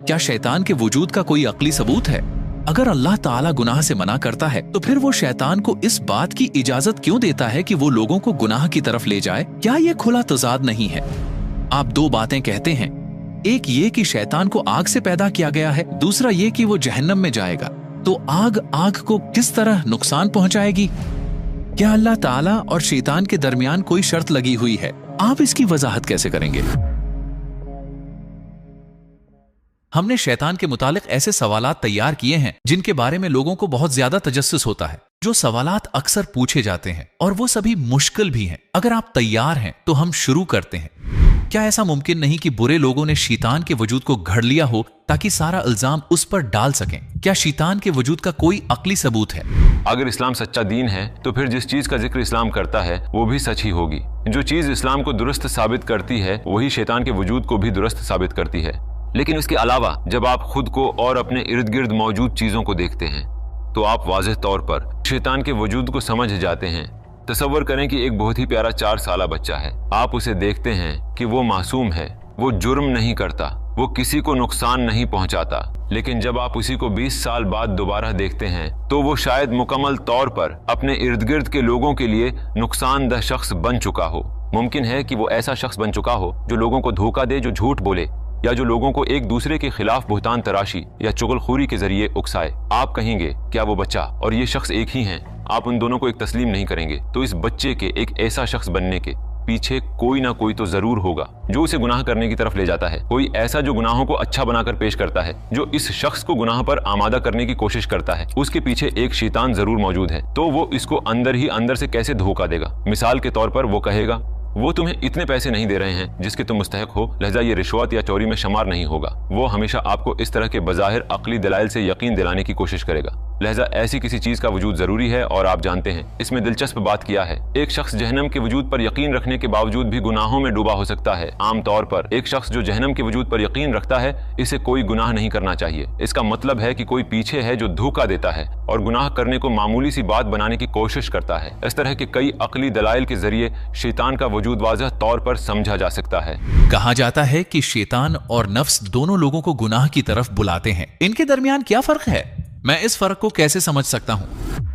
क्या शैतान के वजूद का कोई अक्ली सबूत है? अगर अल्लाह ताला गुनाह से मना करता है तो फिर वो शैतान को इस बात की इजाजत क्यों देता है कि वो लोगों को गुनाह की तरफ ले जाए? क्या ये खुला तजाद नहीं है? आप दो बातें कहते हैं, एक ये कि शैतान को आग से पैदा किया गया है, दूसरा ये कि वो जहन्नम में जाएगा। तो आग को किस तरह नुकसान पहुंचाएगी? क्या अल्लाह ताला और शैतान के दरमियान कोई शर्त लगी हुई है? आप इसकी वजाहत कैसे करेंगे? हमने शैतान के मुतालिक ऐसे सवालात तैयार किए हैं जिनके बारे में लोगों को बहुत ज्यादा तजस्सुस होता है। जो सवालात अक्सर पूछे जाते हैं और वो सभी मुश्किल भी हैं। अगर आप तैयार हैं तो हम शुरू करते हैं। क्या ऐसा मुमकिन नहीं कि बुरे लोगों ने शैतान के वजूद को घड़ लिया हो ताकि सारा इल्जाम उस पर डाल सकें? क्या शैतान के वजूद का कोई अक्ली सबूत है? अगर इस्लाम सच्चा दीन है तो फिर जिस चीज का जिक्र इस्लाम करता है वो भी सच ही होगी। जो चीज इस्लाम को दुरुस्त साबित करती है वही शैतान के वजूद को भी दुरुस्त साबित करती है। लेकिन इसके अलावा जब आप खुद को और अपने इर्द गिर्द मौजूद चीजों को देखते हैं तो आप वाज़ेह तौर पर शैतान के वजूद को समझ जाते हैं। तसव्वुर करें कि एक बहुत ही प्यारा 4 साला बच्चा है। आप उसे देखते हैं कि वो मासूम है, वो जुर्म नहीं करता, वो किसी को नुकसान नहीं पहुंचाता। लेकिन जब आप उसी को 20 साल बाद दोबारा देखते हैं तो वो शायद मुकम्मल तौर पर अपने इर्द गिर्द के लोगों के लिए नुकसानदह शख्स बन चुका हो। मुमकिन है कि वो ऐसा शख्स बन चुका हो जो लोगों को धोखा दे, जो झूठ बोले, या जो लोगों को एक दूसरे के खिलाफ बुहतान तराशी या चुगलखोरी के जरिए उकसाए। आप कहेंगे क्या वो बच्चा और ये शख्स एक ही हैं? आप उन दोनों को एक तस्लीम नहीं करेंगे। तो इस बच्चे के एक ऐसा शख्स बनने के पीछे कोई ना कोई तो जरूर होगा जो उसे गुनाह करने की तरफ ले जाता है। कोई ऐसा जो गुनाहों को अच्छा बनाकर पेश करता है, जो इस शख्स को गुनाह पर आमादा करने की कोशिश करता है। उसके पीछे एक शैतान जरूर मौजूद है। तो वो इसको अंदर ही अंदर से कैसे धोखा देगा? मिसाल के तौर पर वो कहेगा वो तुम्हें इतने पैसे नहीं दे रहे हैं जिसके तुम मुस्तहक हो, लिहाजा ये रिश्वत या चोरी में शुमार नहीं होगा। वो हमेशा आपको इस तरह के बज़ाहिर अक्ली दलाइल से यकीन दिलाने की कोशिश करेगा। लिहाजा ऐसी किसी चीज का वजूद जरूरी है और आप जानते हैं। इसमें दिलचस्प बात क्या है, एक शख्स जहन्नम के वजूद पर यकीन रखने के बावजूद भी गुनाहों में डूबा हो सकता है। आम तौर पर एक शख्स जो जहन्नम के वजूद पर यकीन रखता है इसे कोई गुनाह नहीं करना चाहिए। इसका मतलब है कि कोई पीछे है जो धोखा देता है और गुनाह करने को मामूली सी बात बनाने की कोशिश करता है। इस तरह के कई अक्ली दलाइल के जरिए शैतान का वजूद वाज़ह तौर पर समझा जा सकता है। कहा जाता है कि शैतान और नफ्स दोनों लोगों को गुनाह की तरफ बुलाते हैं। इनके दरमियान क्या फर्क है? मैं इस फर्क को कैसे समझ सकता हूँ?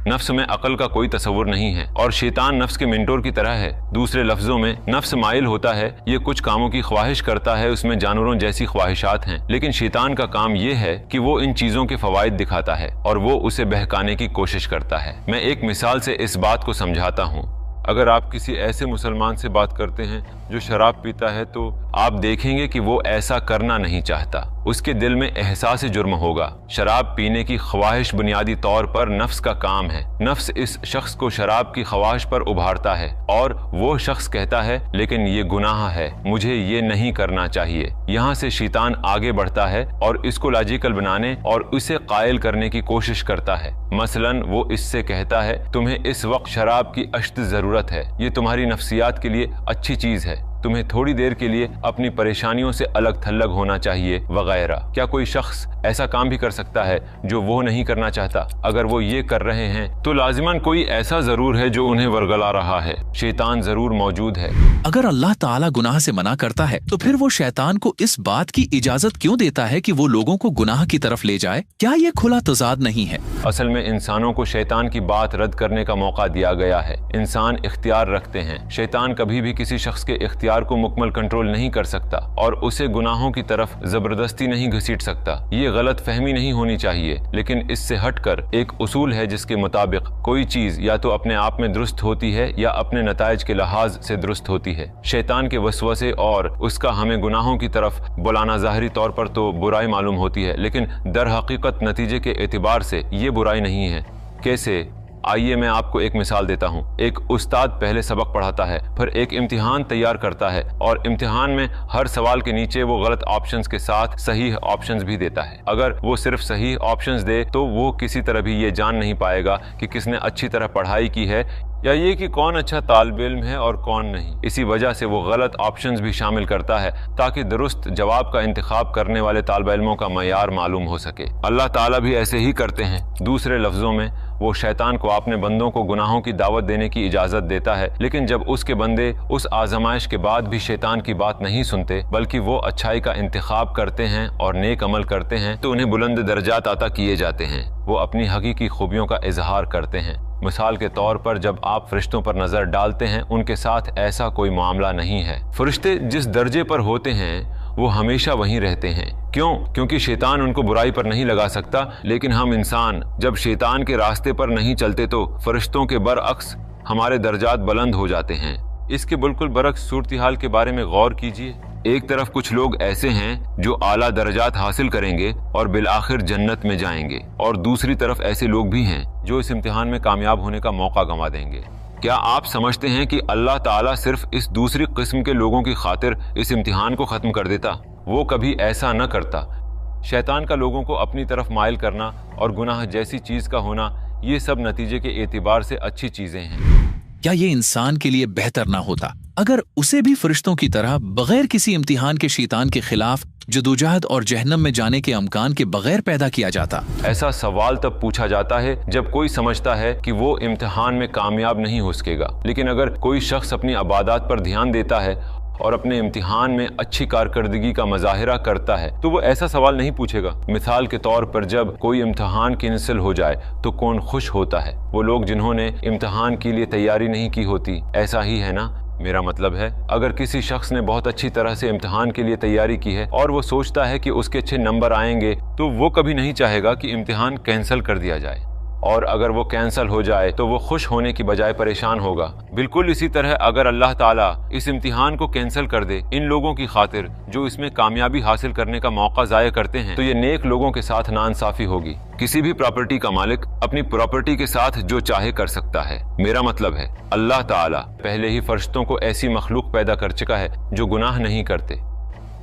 नफ्स में अकल का कोई तसव्वुर नहीं है और शैतान नफ्स के मेंटोर की तरह है। दूसरे लफ्जों में नफ्स माइल होता है, ये कुछ कामों की ख्वाहिश करता है, उसमें जानवरों जैसी ख्वाहिशात हैं। लेकिन शैतान का काम ये है कि वो इन चीजों के फवाइद दिखाता है और वो उसे बहकाने की कोशिश करता है। मैं एक मिसाल से इस बात को समझाता हूँ। अगर आप किसी ऐसे मुसलमान से बात करते हैं जो शराब पीता है तो आप देखेंगे कि वो ऐसा करना नहीं चाहता। उसके दिल में एहसास जुर्म होगा। शराब पीने की ख्वाहिश बुनियादी तौर पर नफ्स का काम है। नफ्स इस शख्स को शराब की ख्वाहिश पर उभारता है और वो शख्स कहता है लेकिन ये गुनाह है, मुझे ये नहीं करना चाहिए। यहाँ से शैतान आगे बढ़ता है और इसको लॉजिकल बनाने और उसे कायल करने की कोशिश करता है। मसलन वो इससे कहता है तुम्हें इस वक्त शराब की अश्त जरूरत है, ये तुम्हारी नफ्सियात के लिए अच्छी चीज है, तुम्हें थोड़ी देर के लिए अपनी परेशानियों से अलग थलग होना चाहिए वगैरह। क्या कोई शख्स ऐसा काम भी कर सकता है जो वो नहीं करना चाहता? अगर वो ये कर रहे हैं तो लाजिमन कोई ऐसा जरूर है जो उन्हें वरगला रहा है। शैतान जरूर मौजूद है। अगर अल्लाह ताला गुनाह से मना करता है तो फिर वो शैतान को इस बात की इजाजत क्यों देता है कि वो लोगों को गुनाह की तरफ ले जाए? क्या ये खुला तजाद नहीं है? असल में इंसानों को शैतान की बात रद्द करने का मौका दिया गया है। इंसान इख्तियार रखते हैं। शैतान कभी भी किसी शख्स के इख्तियार को मुकम्मल कंट्रोल नहीं कर सकता और उसे गुनाहों की तरफ जबरदस्ती नहीं घसीट सकता। ये गलत फहमी नहीं होनी चाहिए, लेकिन इससे हटकर एक उसूल है जिसके मुताबिक कोई चीज या तो अपने आप में दुरुस्त होती है या अपने नताइज के लिहाज से दुरुस्त होती है। शैतान के वसवसे और उसका हमें गुनाहों की तरफ बुलाना जाहिरी तौर पर तो बुराई मालूम होती है, लेकिन दर हकीकत नतीजे के एतबार से ये बुराई नहीं है। कैसे? आइए मैं आपको एक मिसाल देता हूँ। एक उस्ताद पहले सबक पढ़ाता है, फिर एक इम्तिहान तैयार करता है और इम्तिहान में हर सवाल के नीचे वो गलत ऑप्शंस के साथ सही ऑप्शंस भी देता है। अगर वो सिर्फ सही ऑप्शंस दे तो वो किसी तरह भी ये जान नहीं पाएगा कि किसने अच्छी तरह पढ़ाई की है या ये कि कौन अच्छा तालिब इल्म है और कौन नहीं। इसी वजह से वो गलत ऑप्शंस भी शामिल करता है ताकि दुरुस्त जवाब का इंतखाब करने वाले तालिब इल्मों का मयार मालूम हो सके। अल्लाह ताला भी ऐसे ही करते हैं। दूसरे लफ्जों में वो शैतान को अपने बंदों को गुनाहों की दावत देने की इजाजत देता है, लेकिन जब उसके बंदे उस आजमाइश के बाद भी शैतान की बात नहीं सुनते बल्कि वो अच्छाई का इंतखाब करते हैं और नेक अमल करते हैं तो उन्हें बुलंद दर्जात अता किए जाते हैं। वो अपनी हकीकी खूबियों का इजहार करते हैं। मिसाल के तौर पर जब आप फरिश्तों पर नजर डालते हैं उनके साथ ऐसा कोई मामला नहीं है। फरिश्ते जिस दर्जे पर होते हैं वो हमेशा वहीं रहते हैं। क्यों? क्योंकि शैतान उनको बुराई पर नहीं लगा सकता, लेकिन हम इंसान जब शैतान के रास्ते पर नहीं चलते तो फरिश्तों के बरअक्स हमारे दर्जात बुलंद हो जाते हैं। इसके बिल्कुल बरअक्स सूरत हाल के बारे में गौर कीजिए। एक तरफ कुछ लोग ऐसे हैं जो आला दर्जात हासिल करेंगे और बिलाखिर जन्नत में जाएंगे, और दूसरी तरफ ऐसे लोग भी हैं जो इस इम्तिहान में कामयाब होने का मौका गंवा देंगे। क्या आप समझते हैं कि अल्लाह ताला सिर्फ इस दूसरी किस्म के लोगों की खातिर इस इम्तिहान को खत्म कर देता? वो कभी ऐसा न करता। शैतान का लोगों को अपनी तरफ माइल करना और गुनाह जैसी चीज का होना, ये सब नतीजे के एतबार से अच्छी चीजें हैं। क्या ये इंसान के लिए बेहतर ना होता अगर उसे भी फरिश्तों की तरह बगैर किसी इम्तिहान के शैतान के खिलाफ जदोजहद और जहन्नम में जाने के अमकान के बगैर पैदा किया जाता? ऐसा सवाल तब पूछा जाता है जब कोई समझता है कि वो इम्तिहान में कामयाब नहीं हो सकेगा। लेकिन अगर कोई शख्स अपनी इबादत पर ध्यान देता है और अपने इम्तिहान में अच्छी कारकर्दगी का मुजाहिरा करता है तो वो ऐसा सवाल नहीं पूछेगा। मिसाल के तौर पर जब कोई इम्तिहान कैंसिल हो जाए तो कौन खुश होता है? वो लोग जिन्होंने इम्तिहान के लिए तैयारी नहीं की होती। ऐसा ही है ना? मेरा मतलब है, अगर किसी शख्स ने बहुत अच्छी तरह से इम्तिहान के लिए तैयारी की है और वो सोचता है कि उसके अच्छे नंबर आएंगे तो वो कभी नहीं चाहेगा कि इम्तिहान कैंसिल कर दिया जाए, और अगर वो कैंसिल हो जाए तो वो खुश होने की बजाय परेशान होगा। बिल्कुल इसी तरह अगर अल्लाह ताला इस इम्तिहान को कैंसिल कर दे इन लोगों की खातिर जो इसमें कामयाबी हासिल करने का मौका ज़ाया करते हैं तो ये नेक लोगों के साथ नाइंसाफी होगी। किसी भी प्रॉपर्टी का मालिक अपनी प्रॉपर्टी के साथ जो चाहे कर सकता है। मेरा मतलब है, अल्लाह ताला पहले ही फरिश्तों को ऐसी मखलूक पैदा कर चुका है जो गुनाह नहीं करते,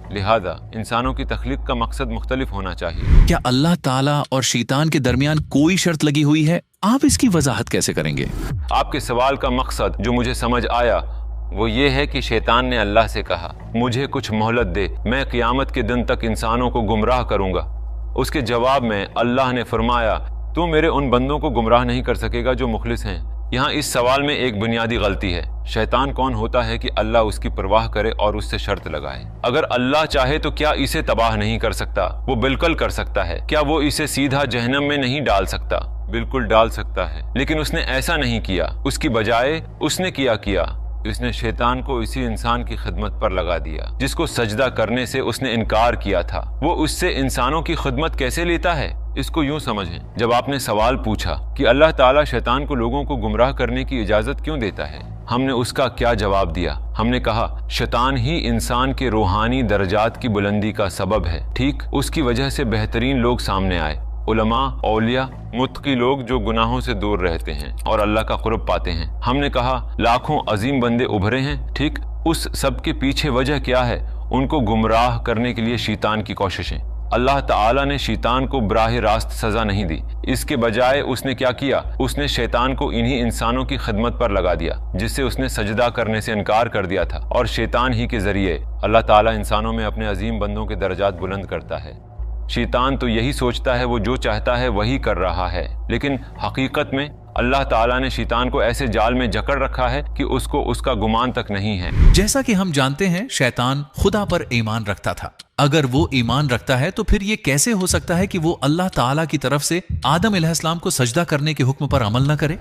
लिहाजा इंसानों की तख्लीक का मकसद मुख्तलिफ होना चाहिए। क्या अल्लाह ताला और शैतान के दरमियान कोई शर्त लगी हुई है? आप इसकी वजाहत कैसे करेंगे? आपके सवाल का मकसद जो मुझे समझ आया वो ये है कि शैतान ने अल्लाह से कहा, मुझे कुछ मोहलत दे, मैं क़यामत के दिन तक इंसानों को गुमराह करूंगा। उसके जवाब में अल्लाह ने फरमाया, तू मेरे उन बंदों को गुमराह नहीं कर सकेगा जो मुखलिस हैं। यहाँ इस सवाल में एक बुनियादी गलती है। शैतान कौन होता है कि अल्लाह उसकी परवाह करे और उससे शर्त लगाए? अगर अल्लाह चाहे तो क्या इसे तबाह नहीं कर सकता? वो बिल्कुल कर सकता है। क्या वो इसे सीधा जहन्नम में नहीं डाल सकता? बिल्कुल डाल सकता है, लेकिन उसने ऐसा नहीं किया। उसकी बजाय उसने किया उसने शैतान को इसी इंसान की खिदमत पर लगा दिया जिसको सजदा करने से उसने इनकार किया था। वो उससे इंसानों की खिदमत कैसे लेता है? इसको यूं समझें, जब आपने सवाल पूछा कि अल्लाह ताला शैतान को लोगों को गुमराह करने की इजाजत क्यों देता है, हमने उसका क्या जवाब दिया? हमने कहा शैतान ही इंसान के रूहानी दर्जात की बुलंदी का सबब है। ठीक उसकी वजह से बेहतरीन लोग सामने आए, उलमा, औलिया, मुत्तकी लोग जो गुनाहों से दूर रहते हैं और अल्लाह का कुर्ब पाते हैं। हमने कहा लाखों अजीम बंदे उभरे हैं। ठीक उस सब के पीछे वजह क्या है? उनको गुमराह करने के लिए शैतान की कोशिशें। अल्लाह ताला ने शैतान को बराह रास्त सजा नहीं दी, इसके बजाय उसने क्या किया? उसने शैतान को इन्हीं इंसानों की खिदमत पर लगा दिया जिससे उसने सजदा करने से इनकार कर दिया था, और शैतान ही के जरिए अल्लाह ताला इंसानों में अपने अजीम बंदों के दर्जात बुलंद करता है। शैतान तो यही सोचता है वो जो चाहता है वही कर रहा है, लेकिन हकीकत में अल्लाह ताला ने शैतान को ऐसे जाल में जकड़ रखा है कि उसको उसका गुमान तक नहीं है। जैसा कि हम जानते हैं शैतान खुदा पर ईमान रखता था। अगर वो ईमान रखता है तो फिर ये कैसे हो सकता है कि वो अल्लाह ताला की तरफ से आदम अलैहिस्सलाम को सजदा करने के हुक्म पर अमल न करे?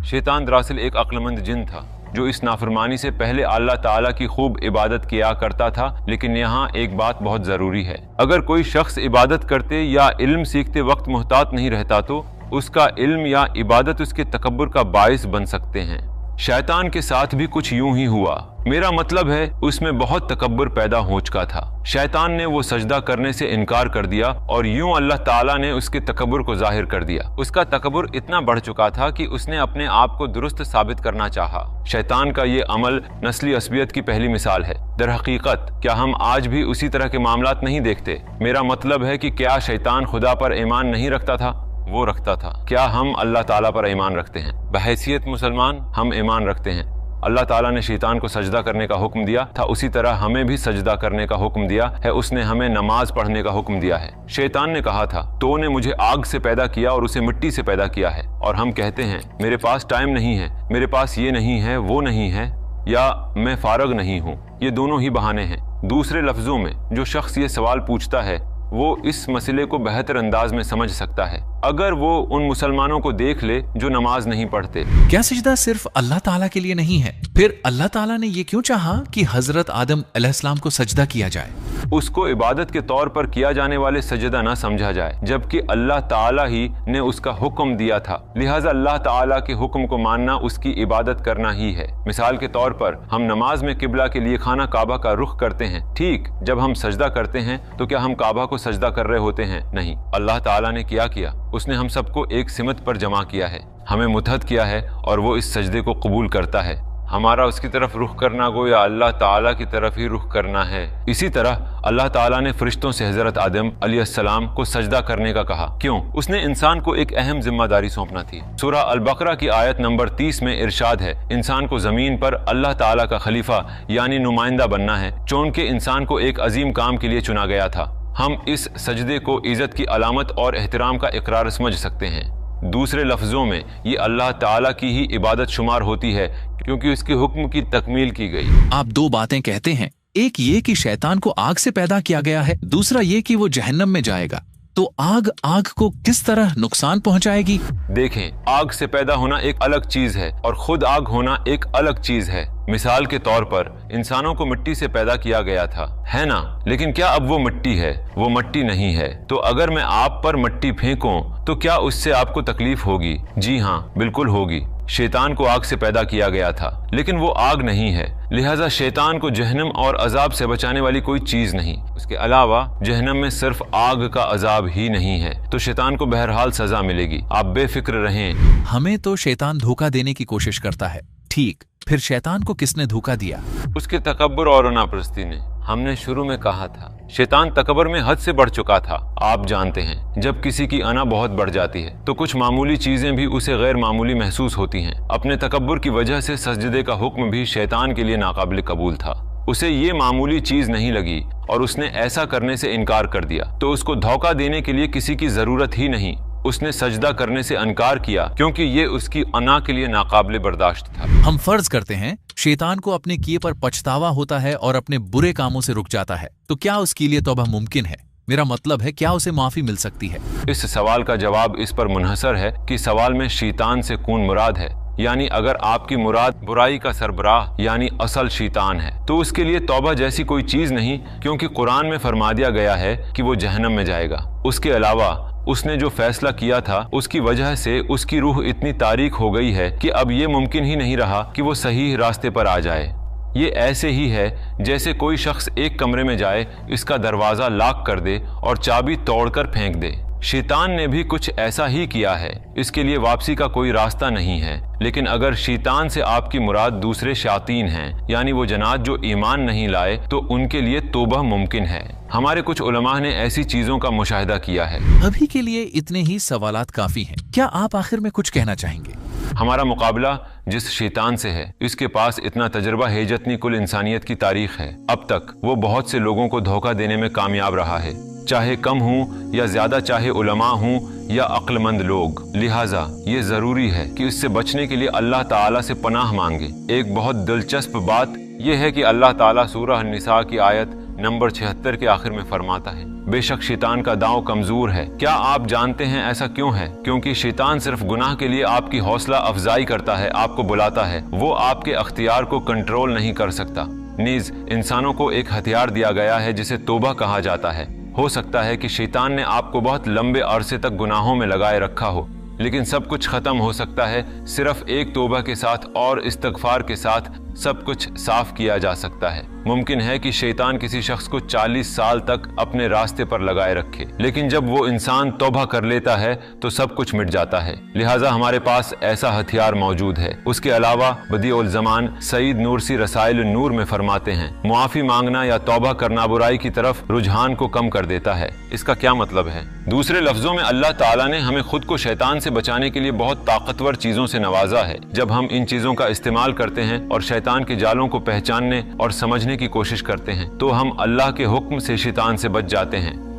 शैतान दरअसल एक अक्लमंद जिन था जो इस नाफरमानी से पहले अल्लाह ताला की खूब इबादत किया करता था। लेकिन यहाँ एक बात बहुत जरूरी है, अगर कोई शख्स इबादत करते या इल्म सीखते वक्त मुहतात नहीं रहता तो उसका इल्म या इबादत उसके तकब्बुर का बाइस बन सकते हैं। शैतान के साथ भी कुछ यूं ही हुआ। मेरा मतलब है उसमें बहुत तकब्बुर पैदा हो चुका था। शैतान ने वो सजदा करने से इनकार कर दिया और यूं अल्लाह ताला ने उसके तकब्बुर को जाहिर कर दिया। उसका तकब्बुर इतना बढ़ चुका था कि उसने अपने आप को दुरुस्त साबित करना चाहा। शैतान का ये अमल नस्ली असबियत की पहली मिसाल है। दर हकीकत क्या हम आज भी उसी तरह के मामलात नहीं देखते? मेरा मतलब है कि क्या शैतान खुदा पर ईमान नहीं रखता था? वो रखता था। क्या हम अल्लाह ताला पर ईमान रखते हैं? बहैसियत मुसलमान हम ईमान रखते हैं। अल्लाह ताला ने शैतान को सजदा करने का हुक्म दिया था, उसी तरह हमें भी सजदा करने का हुक्म दिया है। उसने हमें नमाज पढ़ने का हुक्म दिया है। शैतान ने कहा था, तो ने मुझे आग से पैदा किया और उसे मिट्टी से पैदा किया है। और हम कहते हैं, मेरे पास टाइम नहीं है, मेरे पास ये नहीं है, वो नहीं है, या मैं फारग नहीं हूँ। ये दोनों ही बहाने हैं। दूसरे लफ्जों में, जो शख्स ये सवाल पूछता है वो इस मसले को बेहतर अंदाज में समझ सकता है अगर वो उन मुसलमानों को देख ले जो नमाज नहीं पढ़ते। क्या सजदा सिर्फ अल्लाह ताला के लिए नहीं है? फिर अल्लाह ताला ने ये क्यों चाहा कि हजरत आदम अलैहिस्सलाम को सजदा किया जाए? उसको इबादत के तौर पर किया जाने वाले सजदा ना समझा जाए, जबकि अल्लाह ताला ही ने उसका हुक्म दिया था। लिहाजा अल्लाह ताला के हुक्म को मानना उसकी इबादत करना ही है। मिसाल के तौर पर हम नमाज में किबला के लिए खाना काबा का रुख करते हैं। ठीक जब हम सजदा करते हैं तो क्या हम काबा को सजदा कर रहे होते हैं? नहीं। अल्लाह ताला ने क्या किया? उसने हम सबको एक सिमत पर जमा किया है, हमें मुतहद किया है और वो इस सजदे को कबूल करता है। हमारा उसकी तरफ रुख करना गोया अल्लाह ताला की तरफ ही रुख करना है। इसी तरह अल्लाह ताला ने फरिश्तों से हजरत आदम अलैहिस्सलाम को सजदा करने का कहा। क्यों? उसने इंसान को एक अहम जिम्मेदारी सौंपना थी। सूरह अल बकरा की आयत नंबर 30 में इरशाद है, इंसान को जमीन पर अल्लाह ताला का खलीफा यानी नुमाइंदा बनना है, चूंकि इंसान को एक अजीम काम के लिए चुना गया था। हम इस सजदे को इज्जत की अलामत और एहतराम का इकरार समझ सकते हैं। दूसरे लफ्जों में ये अल्लाह ताला की ही इबादत शुमार होती है, क्योंकि उसके हुक्म की तकमील की गई। आप दो बातें कहते हैं, एक ये कि शैतान को आग से पैदा किया गया है, दूसरा ये कि वो जहन्नम में जाएगा। तो आग को किस तरह नुकसान पहुंचाएगी? देखें, आग से पैदा होना एक अलग चीज है और खुद आग होना एक अलग चीज है। मिसाल के तौर पर इंसानों को मिट्टी से पैदा किया गया था, है ना? लेकिन क्या अब वो मिट्टी है? वो मिट्टी नहीं है। तो अगर मैं आप पर मिट्टी फेंकूं तो क्या उससे आपको तकलीफ होगी? जी हाँ, बिल्कुल होगी। शैतान को आग से पैदा किया गया था, लेकिन वो आग नहीं है। लिहाजा शैतान को जहन्नम और अजाब से बचाने वाली कोई चीज नहीं। उसके अलावा जहन्नम में सिर्फ आग का अजाब ही नहीं है, तो शैतान को बहरहाल सजा मिलेगी। आप बेफिक्र रहें। हमें तो शैतान धोखा देने की कोशिश करता है। ठीक, फिर शैतान को किसने धोखा दिया? उसके तकब्बुर और अनापरस्ती ने। हमने शुरू में कहा था, शैतान तकबर में हद से बढ़ चुका था। आप जानते हैं, जब किसी की अना बहुत बढ़ जाती है तो कुछ मामूली चीजें भी उसे गैर मामूली महसूस होती हैं। अपने तकब्बुर की वजह से सजदे का हुक्म भी शैतान के लिए नाकाबिल कबूल था। उसे ये मामूली चीज नहीं लगी और उसने ऐसा करने से इनकार कर दिया। तो उसको धोखा देने के लिए किसी की जरूरत ही नहीं। उसने सजदा करने से इनकार किया क्योंकि ये उसकी अना के लिए नाकाबिल बर्दाश्त था। हम फर्ज करते हैं शैतान को अपने किए पर पछतावा होता है और अपने बुरे कामों से रुक जाता है, तो क्या उसके लिए तौबा मुमकिन है? मेरा मतलब है, क्या उसे माफी मिल सकती है? इस सवाल का जवाब इस पर मुनहसर है कि सवाल में शैतान से कौन मुराद है। यानी अगर आपकी मुराद बुराई का सरबराह यानी असल शैतान है तो उसके लिए तौबा जैसी कोई चीज नहीं, क्योंकि कुरान में फरमा दिया गया है कि वो जहन्नम में जाएगा। उसके अलावा उसने जो फैसला किया था उसकी वजह से उसकी रूह इतनी तारीक हो गई है कि अब ये मुमकिन ही नहीं रहा कि वो सही रास्ते पर आ जाए। ये ऐसे ही है जैसे कोई शख्स एक कमरे में जाए, इसका दरवाजा लॉक कर दे और चाबी तोड़कर फेंक दे। शैतान ने भी कुछ ऐसा ही किया है। इसके लिए वापसी का कोई रास्ता नहीं है। लेकिन अगर शैतान से आपकी मुराद दूसरे शातीन हैं, यानी वो जनात जो ईमान नहीं लाए, तो उनके लिए तौबा मुमकिन है। हमारे कुछ उलमा ने ऐसी चीजों का मुशाहिदा किया है। अभी के लिए इतने ही सवालात काफी हैं। क्या आप आखिर में कुछ कहना चाहेंगे? हमारा मुकाबला जिस शैतान से है, इसके पास इतना तजर्बा है जितनी कुल इंसानियत की तारीख है। अब तक वो बहुत से लोगों को धोखा देने में कामयाब रहा है, चाहे कम हूँ या ज्यादा, चाहे उलमा हूँ या अक्लमंद लोग। लिहाजा ये जरूरी है कि इससे बचने के लिए अल्लाह ताला से पनाह मांगे। एक बहुत दिलचस्प बात यह है कि अल्लाह ताला सूरह निसा की आयत नंबर 76 के आखिर में फरमाता है, बेशक शैतान का दांव कमजोर है। क्या आप जानते हैं ऐसा क्यों है? क्योंकि शैतान सिर्फ गुनाह के लिए आपकी हौसला अफजाई करता है, आपको बुलाता है। वो आपके अख्तियार को कंट्रोल नहीं कर सकता। नीज इंसानों को एक हथियार दिया गया है जिसे तौबा कहा जाता है। हो सकता है कि शैतान ने आपको बहुत लंबे अरसे तक गुनाहों में लगाए रखा हो, लेकिन सब कुछ खत्म हो सकता है सिर्फ एक तौबा के साथ और इस्तगफार के साथ, सब कुछ साफ किया जा सकता है। मुमकिन है कि शैतान किसी शख्स को 40 साल तक अपने रास्ते पर लगाए रखे, लेकिन जब वो इंसान तौबा कर लेता है तो सब कुछ मिट जाता है। लिहाजा हमारे पास ऐसा हथियार मौजूद है। उसके अलावा बदीउल ज़मान सईद नूरसी रसाइल नूर में फरमाते हैं, मुआफ़ी मांगना या तौबा करना बुराई की तरफ रुझान को कम कर देता है। इसका क्या मतलब है? दूसरे लफ्जों में अल्लाह ताला ने हमें खुद को शैतान से बचाने के लिए बहुत ताकतवर चीजों से नवाजा है। जब हम इन चीजों का इस्तेमाल करते हैं और शैतान के जालों को पहचानने और समझने की कोशिश करते हैं तो हम अल्लाह के हुक्म से शैतान से बच जाते हैं।